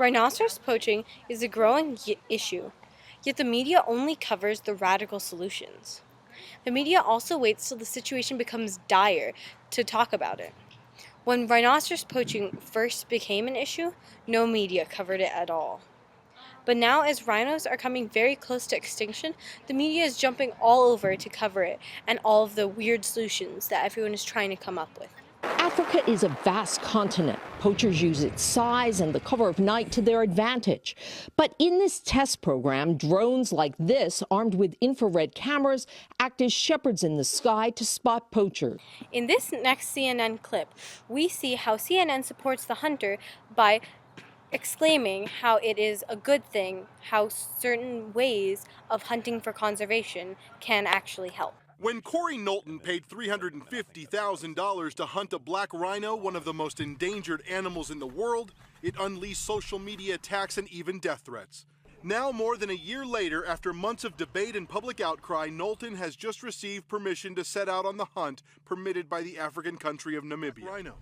Rhinoceros poaching is a growing issue, yet the media only covers the radical solutions. The media also waits till the situation becomes dire to talk about it. When rhinoceros poaching first became an issue, no media covered it at all. But now, as rhinos are coming very close to extinction, the media is jumping all over to cover it and all of the weird solutions that everyone is trying to come up with. Africa is a vast continent. Poachers use its size and the cover of night to their advantage. But in this test program, drones like this, armed with infrared cameras, act as shepherds in the sky to spot poachers. In this next CNN clip, we see how CNN supports the hunter by exclaiming how it is a good thing, how certain ways of hunting for conservation can actually help. When Corey Knowlton paid $350,000 to hunt a black rhino, one of the most endangered animals in the world, it unleashed social media attacks and even death threats. Now, more than a year later, after months of debate and public outcry, Knowlton has just received permission to set out on the hunt permitted by the African country of Namibia. Rhino.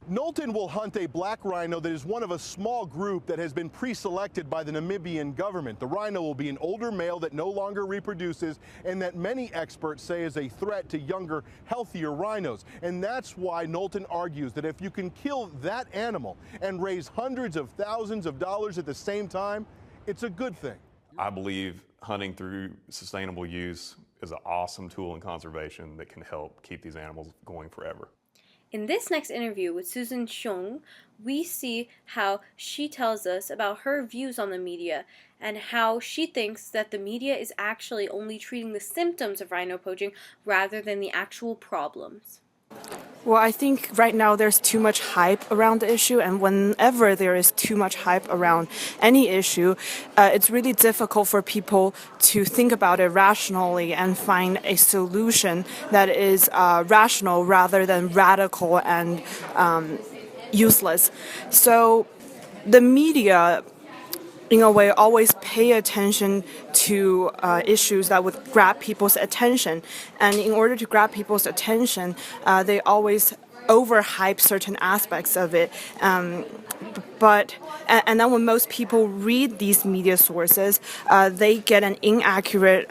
Knowlton will hunt a black rhino that is one of a small group that has been pre-selected by the Namibian government. The rhino will be an older male that no longer reproduces and that many experts say is a threat to younger, healthier rhinos. And that's why Knowlton argues that if you can kill that animal and raise hundreds of thousands of dollars at the same time, it's a good thing. I believe hunting through sustainable use is an awesome tool in conservation that can help keep these animals going forever. In this next interview with Susan Xiong, we see how she tells us about her views on the media and how she thinks that the media is actually only treating the symptoms of rhino poaching rather than the actual problems. Well, I think right now there's too much hype around the issue, and whenever there is too much hype around any issue, it's really difficult for people to think about it rationally and find a solution that is rational rather than radical and useless. So the media, in a way, always pay attention to issues that would grab people's attention. And in order to grab people's attention, they always overhype certain aspects of it. And then when most people read these media sources, they get an inaccurate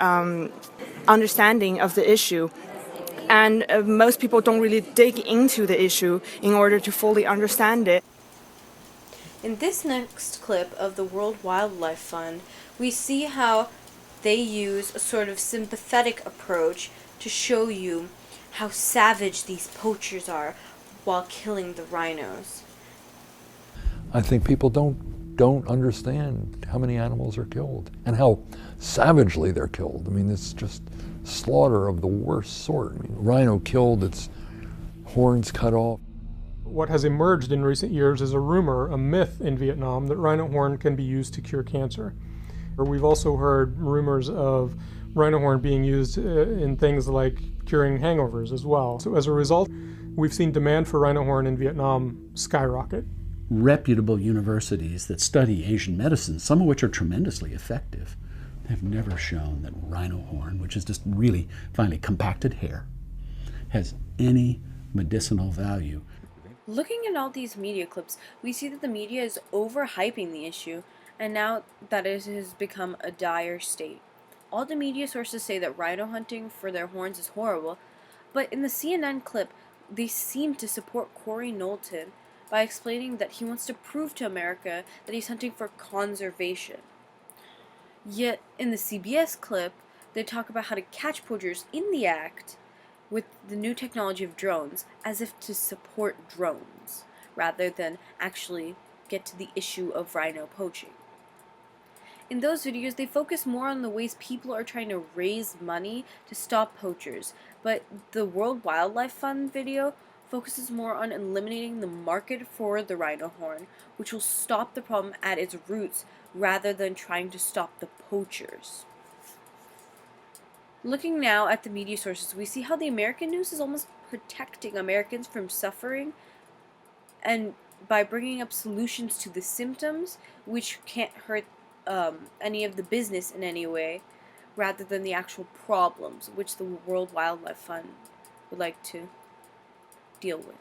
understanding of the issue. And most people don't really dig into the issue in order to fully understand it. In this next clip of the World Wildlife Fund, we see how they use a sort of sympathetic approach to show you how savage these poachers are while killing the rhinos. I think people don't understand how many animals are killed and how savagely they're killed. I mean, it's just slaughter of the worst sort. I mean, rhino killed, its horns cut off. What has emerged in recent years is a rumor, a myth in Vietnam, that rhino horn can be used to cure cancer. We've also heard rumors of rhino horn being used in things like curing hangovers as well. So as a result, we've seen demand for rhino horn in Vietnam skyrocket. Reputable universities that study Asian medicine, some of which are tremendously effective, have never shown that rhino horn, which is just really finely compacted hair, has any medicinal value. Looking at all these media clips, we see that the media is overhyping the issue, and now that it has become a dire state. All the media sources say that rhino hunting for their horns is horrible, but in the CNN clip, they seem to support Corey Knowlton by explaining that he wants to prove to America that he's hunting for conservation. Yet, in the CBS clip, they talk about how to catch poachers in the act with the new technology of drones, as if to support drones, rather than actually get to the issue of rhino poaching. In those videos, they focus more on the ways people are trying to raise money to stop poachers, but the World Wildlife Fund video focuses more on eliminating the market for the rhino horn, which will stop the problem at its roots, rather than trying to stop the poachers. Looking now at the media sources, we see how the American news is almost protecting Americans from suffering, and by bringing up solutions to the symptoms, which can't hurt any of the business in any way, rather than the actual problems, which the World Wildlife Fund would like to deal with.